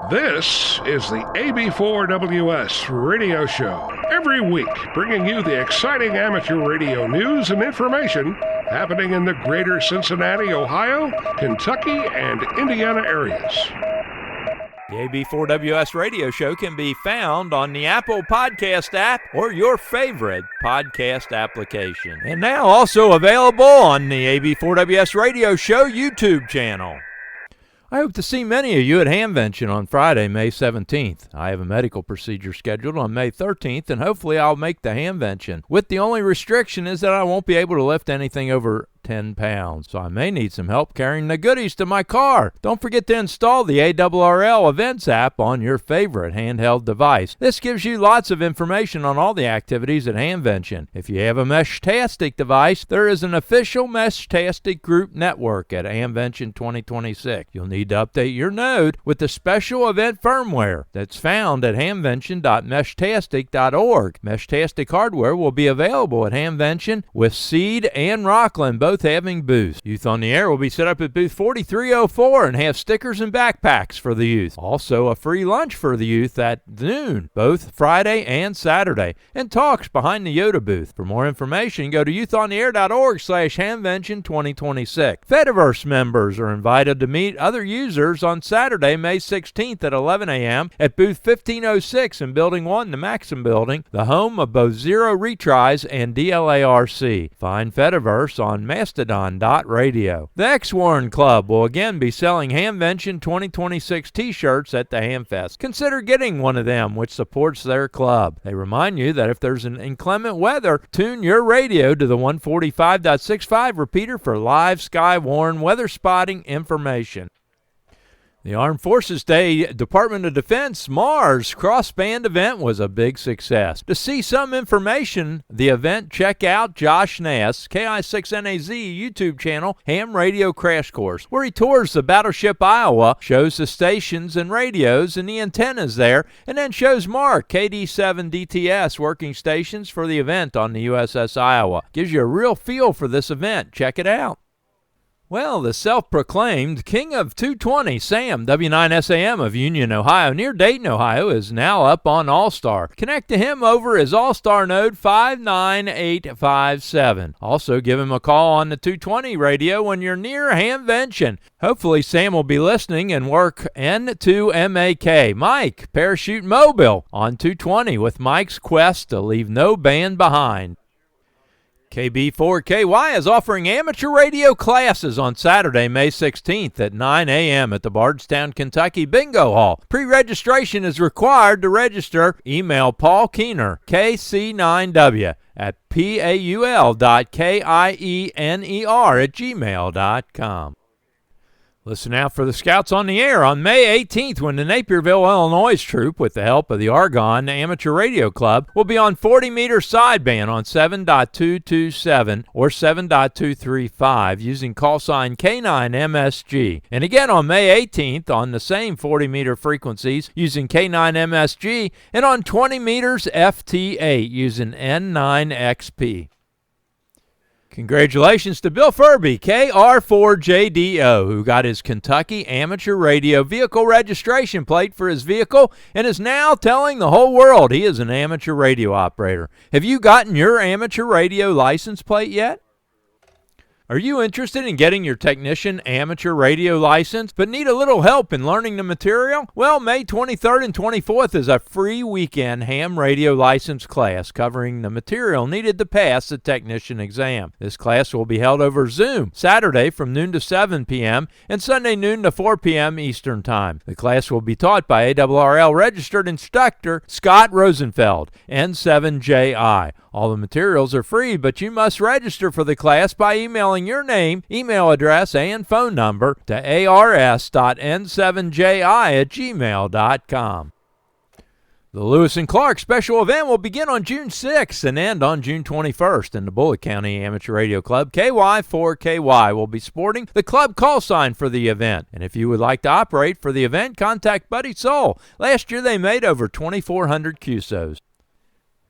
This is the AB4WS radio show. Every week, bringing you the exciting amateur radio news and information happening in the greater Cincinnati, Ohio, Kentucky, and Indiana areas. The AB4WS radio show can be found on the Apple Podcast app or your favorite podcast application. And now also available on the AB4WS radio show YouTube channel. I hope to see many of you at Hamvention on Friday, May 17th. I have a medical procedure scheduled on May 13th, and hopefully I'll make the Hamvention. With the only restriction is that I won't be able to lift anything over 10 pounds, so I may need some help carrying the goodies to my car. Don't forget to install the ARRL Events app on your favorite handheld device. This gives you lots of information on all the activities at Hamvention. If you have a Meshtastic device, there is an official Meshtastic group network at Hamvention 2026. You'll need to update your node with the special event firmware that's found at hamvention.meshtastic.org. Meshtastic hardware will be available at Hamvention with Seed and Rockland both having booths. Youth on the Air will be set up at booth 4304 and have stickers and backpacks for the youth. Also a free lunch for the youth at noon, both Friday and Saturday, and talks behind the Yoda booth. For more information, go to youthontheair.org/Hamvention2026. Fediverse members are invited to meet other users on Saturday, May 16th at 11 a.m. at booth 1506 in Building 1, the Maxim Building, the home of both Zero Retries and DLARC. Find Fediverse on Mastodon.radio. The X-Warren Club will again be selling Hamvention 2026 t-shirts at the Hamfest. Consider getting one of them, which supports their club. They remind you that if there's an inclement weather, tune your radio to the 145.65 repeater for live Sky-Warren weather spotting information. The Armed Forces Day Department of Defense Mars Crossband event was a big success. To see some information, the event, check out Josh Nass, KI6NAZ YouTube channel, Ham Radio Crash Course, where he tours the Battleship Iowa, shows the stations and radios and the antennas there, and then shows Mark, KD7DTS, working stations for the event on the USS Iowa. Gives you a real feel for this event. Check it out. Well, the self-proclaimed King of 220, Sam, W9SAM of Union, Ohio, near Dayton, Ohio, is now up on All-Star. Connect to him over his All-Star node 59857. Also, give him a call on the 220 radio when you're near Hamvention. Hopefully, Sam will be listening and work N2MAK. Mike, Parachute Mobile on 220 with Mike's quest to leave no band behind. KB4KY is offering amateur radio classes on Saturday, May 16th at 9 a.m. at the Bardstown, Kentucky Bingo Hall. Pre-registration is required to register. Email Paul Keener, KC9W, at paul.kiener@gmail.com. Listen out for the Scouts on the Air on May 18th when the Napierville, Illinois troop, with the help of the Argonne Amateur Radio Club, will be on 40-meter sideband on 7.227 or 7.235 using call sign K9MSG. And again on May 18th on the same 40-meter frequencies using K9MSG and on 20 meters FT8 using N9XP. Congratulations to Bill Furby, KR4JDO, who got his Kentucky Amateur Radio vehicle registration plate for his vehicle and is now telling the whole world he is an amateur radio operator. Have you gotten your amateur radio license plate yet? Are you interested in getting your technician amateur radio license but need a little help in learning the material? Well, May 23rd and 24th is a free weekend ham radio license class covering the material needed to pass the technician exam. This class will be held over Zoom Saturday from noon to 7 p.m. and Sunday noon to 4 p.m. Eastern Time. The class will be taught by ARRL registered instructor Scott Rosenfeld, N7JI. All the materials are free, but you must register for the class by emailing your name, email address, and phone number to ars.n7ji@gmail.com. The Lewis and Clark special event will begin on June 6th and end on June 21st in the Bullitt County Amateur Radio Club. KY4KY will be sporting the club call sign for the event. And if you would like to operate for the event, contact Buddy Soul. Last year they made over 2,400 QSOs.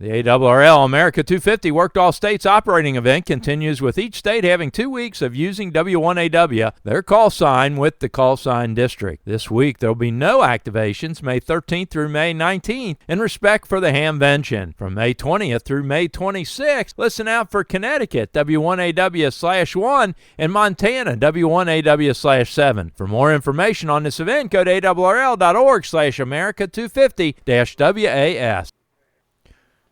The ARRL America 250 Worked All States operating event continues with each state having 2 weeks of using W1AW, their call sign, with the call sign district. This week there will be no activations May 13th through May 19th in respect for the Hamvention. From May 20th through May 26th, listen out for Connecticut W1AW/1 and Montana W1AW/7. For more information on this event, go to ARRL.org/America250-WAS.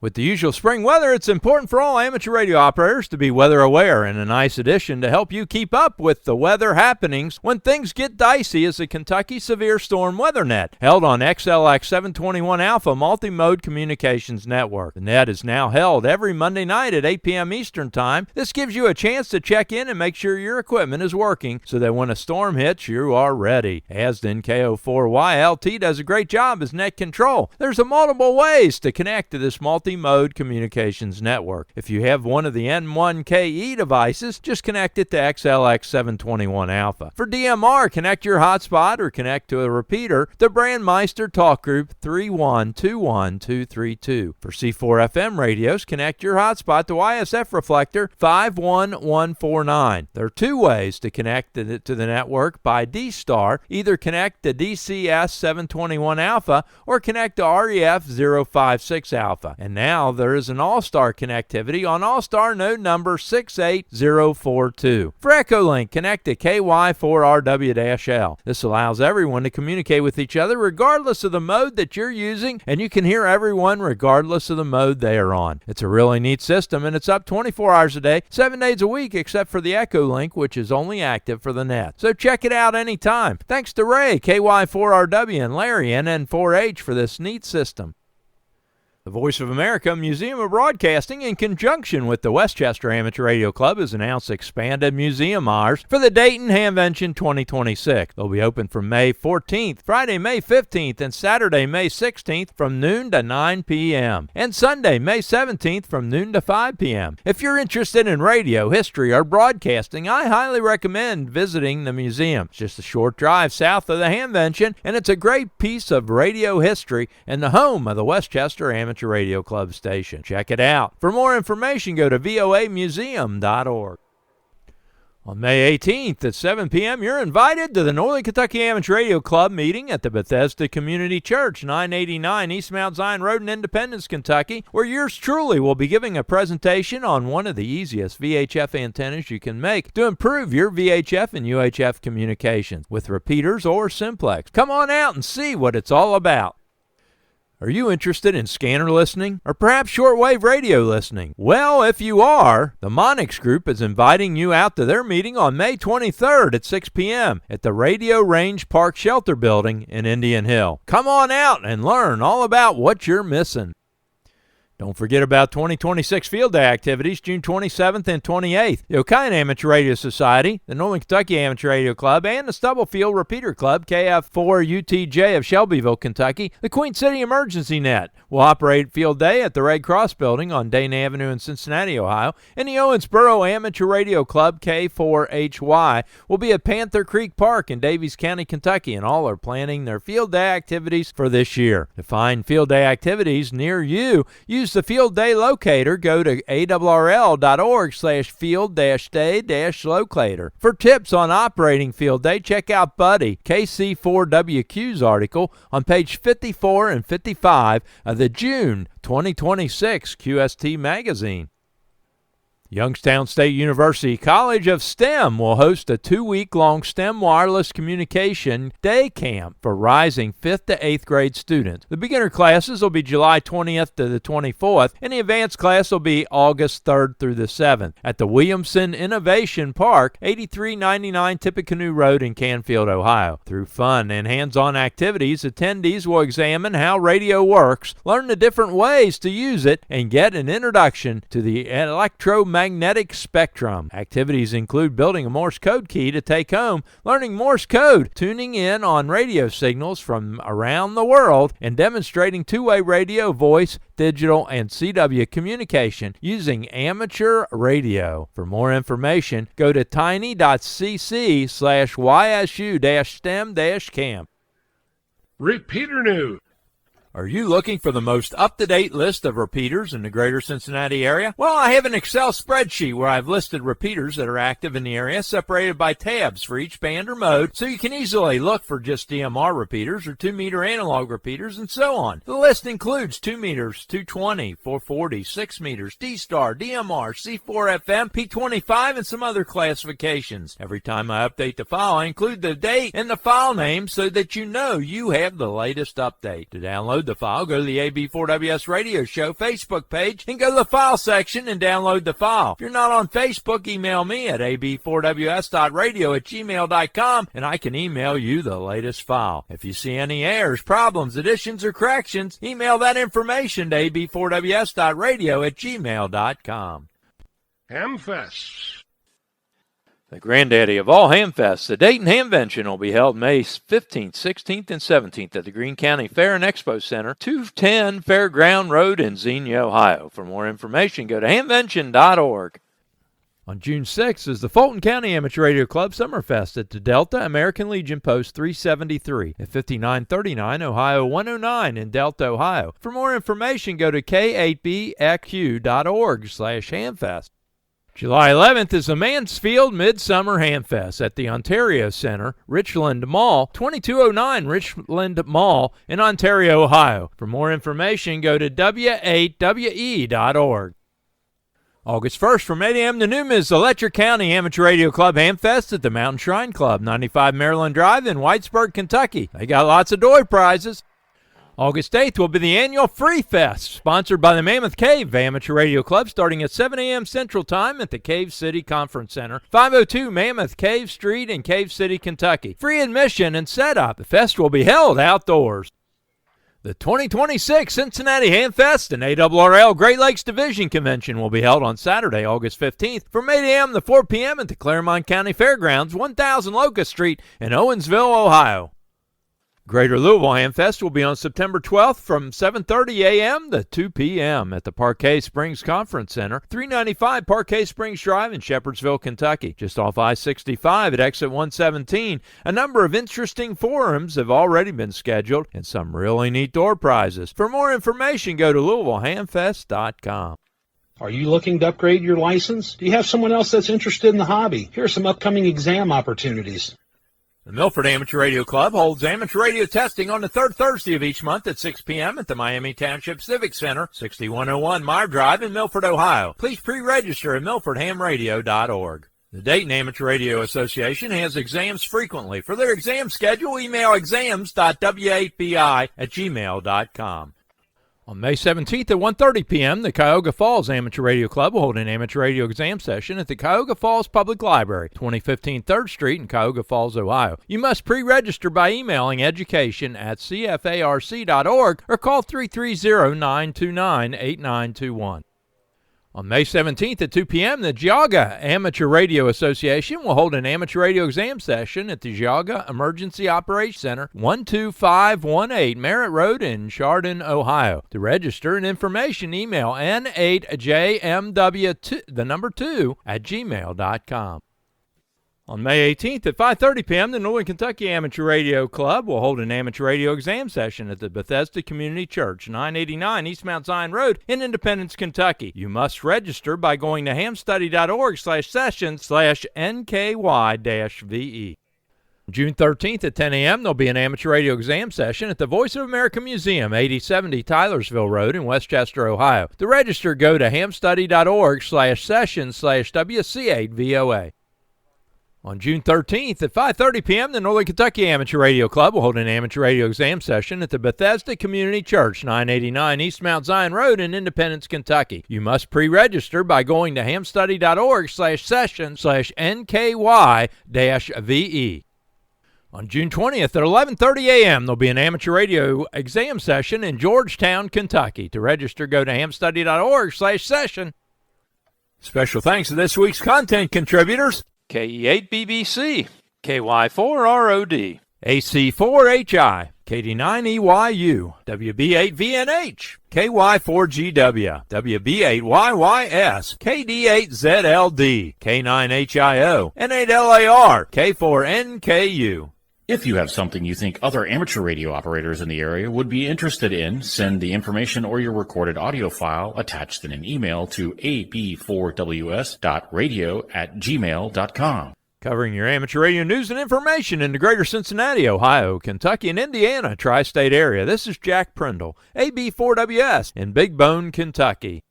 With the usual spring weather, it's important for all amateur radio operators to be weather aware, and a nice addition to help you keep up with the weather happenings when things get dicey is the Kentucky Severe Storm Weather Net, held on XLX 721 Alpha Multi-Mode Communications Network. The net is now held every Monday night at 8 p.m. Eastern Time. This gives you a chance to check in and make sure your equipment is working so that when a storm hits, you are ready. Asden KO4YLT does a great job as net control. There's multiple ways to connect to this multi-mode communications network. If you have one of the N1KE devices, just connect it to XLX 721 Alpha. For DMR, connect your hotspot or connect to a repeater, the Brandmeister Talk Group 3121232. For C4FM radios, connect your hotspot to YSF Reflector 51149. There are 2 ways to connect to the network by D-Star. Either connect to DCS 721 Alpha or connect to REF 056 Alpha. And now there is an All-Star connectivity on All-Star node number 68042. For Echolink, connect to KY4RW-L. This allows everyone to communicate with each other regardless of the mode that you're using, and you can hear everyone regardless of the mode they are on. It's a really neat system, and it's up 24 hours a day, 7 days a week, except for the Echolink, which is only active for the net. So check it out anytime. Thanks to Ray, KY4RW, and Larry, NN4H, for this neat system. The Voice of America Museum of Broadcasting, in conjunction with the Westchester Amateur Radio Club, has announced expanded museum hours for the Dayton Hamvention 2026. They'll be open from May 14th, Friday, May 15th, and Saturday, May 16th from noon to 9 p.m., and Sunday, May 17th from noon to 5 p.m. If you're interested in radio, history, or broadcasting, I highly recommend visiting the museum. It's just a short drive south of the Hamvention, and it's a great piece of radio history and the home of the Westchester Amateur Radio Club station. Check it out. For more information, go to voamuseum.org. On May 18th at 7 p.m., you're invited to the Northern Kentucky Amateur Radio Club meeting at the Bethesda Community Church, 989 East Mount Zion Road in Independence, Kentucky, where yours truly will be giving a presentation on one of the easiest VHF antennas you can make to improve your VHF and UHF communications with repeaters or simplex. Come on out and see what it's all about. Are you interested in scanner listening or perhaps shortwave radio listening? Well, if you are, the Monix Group is inviting you out to their meeting on May 23rd at 6 p.m. at the Radio Range Park Shelter Building in Indian Hill. Come on out and learn all about what you're missing. Don't forget about 2026 Field Day activities, June 27th and 28th. The Okian Amateur Radio Society, the Northern Kentucky Amateur Radio Club, and the Stubblefield Repeater Club, KF4UTJ of Shelbyville, Kentucky, the Queen City Emergency Net, will operate Field Day at the Red Cross Building on Dane Avenue in Cincinnati, Ohio, and the Owensboro Amateur Radio Club, K4HY, will be at Panther Creek Park in Davies County, Kentucky, and all are planning their Field Day activities for this year. To find Field Day activities near you, use the Field Day Locator. Go to ARRL.org/field-day-locator. For tips on operating Field Day, check out Buddy KC4WQ's article on page 54 and 55 of the June 2026 QST magazine. Youngstown State University College of STEM will host a 2-week-long STEM wireless communication day camp for rising 5th to 8th grade students. The beginner classes will be July 20th to the 24th, and the advanced class will be August 3rd through the 7th at the Williamson Innovation Park, 8399 Tippecanoe Road in Canfield, Ohio. Through fun and hands-on activities, attendees will examine how radio works, learn the different ways to use it, and get an introduction to the electromagnetic spectrum. Activities include building a Morse code key to take home, learning Morse code, tuning in on radio signals from around the world, and demonstrating two-way radio, voice, digital, and CW communication using amateur radio. For more information, go to tiny.cc/YSU-STEM-camp. Repeater news. Are you looking for the most up-to-date list of repeaters in the greater Cincinnati area? Well, I have an Excel spreadsheet where I've listed repeaters that are active in the area, separated by tabs for each band or mode, so you can easily look for just DMR repeaters or 2-meter analog repeaters and so on. The list includes 2 meters, 220, 440, 6 meters, D-Star, DMR, C4FM, P25, and some other classifications. Every time I update the file, I include the date and the file name so that you know you have the latest update. To download the file, go to the AB4WS Radio Show Facebook page and go to the file section and download the file. If you're not on Facebook, email me at ab4ws.radio@gmail.com and I can email you the latest file. If you see any errors, problems, additions, or corrections, email that information to ab4ws.radio@gmail.com. Hamfest. The granddaddy of all hamfests, the Dayton Hamvention, will be held May 15th, 16th, and 17th at the Greene County Fair and Expo Center, 210 Fairground Road in Xenia, Ohio. For more information, go to hamvention.org. On June 6th is the Fulton County Amateur Radio Club Summerfest at the Delta American Legion Post 373 at 5939 Ohio 109 in Delta, Ohio. For more information, go to k8baq.org/hamfest. July 11th is the Mansfield Midsummer Hamfest at the Ontario Center, Richland Mall, 2209 Richland Mall in Ontario, Ohio. For more information, go to w8we.org. August 1st from 8 a.m. to noon is the Letcher County Amateur Radio Club Hamfest at the Mountain Shrine Club, 95 Maryland Drive in Whitesburg, Kentucky. They got lots of door prizes. August 8th will be the annual Free Fest, sponsored by the Mammoth Cave Amateur Radio Club, starting at 7 a.m. Central Time at the Cave City Conference Center, 502 Mammoth Cave Street in Cave City, Kentucky. Free admission and setup. The fest will be held outdoors. The 2026 Cincinnati Hamfest and ARRL Great Lakes Division Convention will be held on Saturday, August 15th from 8 a.m. to 4 p.m. at the Claremont County Fairgrounds, 1000 Locust Street in Owensville, Ohio. Greater Louisville Hamfest will be on September 12th from 7:30 a.m. to 2 p.m. at the Parquet Springs Conference Center, 395 Parquet Springs Drive in Shepherdsville, Kentucky, just off I-65 at exit 117. A number of interesting forums have already been scheduled and some really neat door prizes. For more information, go to LouisvilleHamfest.com. Are you looking to upgrade your license? Do you have someone else that's interested in the hobby? Here are some upcoming exam opportunities. The Milford Amateur Radio Club holds amateur radio testing on the third Thursday of each month at 6 p.m. at the Miami Township Civic Center, 6101 Meyer Drive in Milford, Ohio. Please pre-register at milfordhamradio.org. The Dayton Amateur Radio Association has exams frequently. For their exam schedule, email exams.w8bi@gmail.com. On May 17th at 1:30 p.m., the Cuyahoga Falls Amateur Radio Club will hold an amateur radio exam session at the Cuyahoga Falls Public Library, 2015 3rd Street in Cuyahoga Falls, Ohio. You must pre-register by emailing education@cfarc.org or call 330-929-8921. On May 17th at 2 p.m., the Geauga Amateur Radio Association will hold an amateur radio exam session at the Geauga Emergency Operations Center, 12518 Merritt Road in Chardon, Ohio. To register and information, email n8jmw2@gmail.com. On May 18th at 5:30 p.m., the Northern Kentucky Amateur Radio Club will hold an amateur radio exam session at the Bethesda Community Church, 989 East Mount Zion Road in Independence, Kentucky. You must register by going to hamstudy.org/session/NKY-VE. June 13th at 10 a.m., there'll be an amateur radio exam session at the Voice of America Museum, 8070 Tylersville Road in Westchester, Ohio. To register, go to hamstudy.org/session/WC8VOA. On June 13th at 5:30 p.m., the Northern Kentucky Amateur Radio Club will hold an amateur radio exam session at the Bethesda Community Church, 989 East Mount Zion Road in Independence, Kentucky. You must pre-register by going to hamstudy.org/session/NKY-VE. On June 20th at 11:30 a.m., there'll be an amateur radio exam session in Georgetown, Kentucky. To register, go to hamstudy.org/session. Special thanks to this week's content contributors: KE8BBC, KY4ROD, AC4HI, KD9EYU, WB8VNH, KY4GW, WB8YYS, KD8ZLD, K9HIO, N8LAR, K4NKU. If you have something you think other amateur radio operators in the area would be interested in, send the information or your recorded audio file attached in an email to ab4ws.radio@gmail.com. Covering your amateur radio news and information in the greater Cincinnati, Ohio, Kentucky, and Indiana tri-state area, this is Jack Prindle, AB4WS in Big Bone, Kentucky.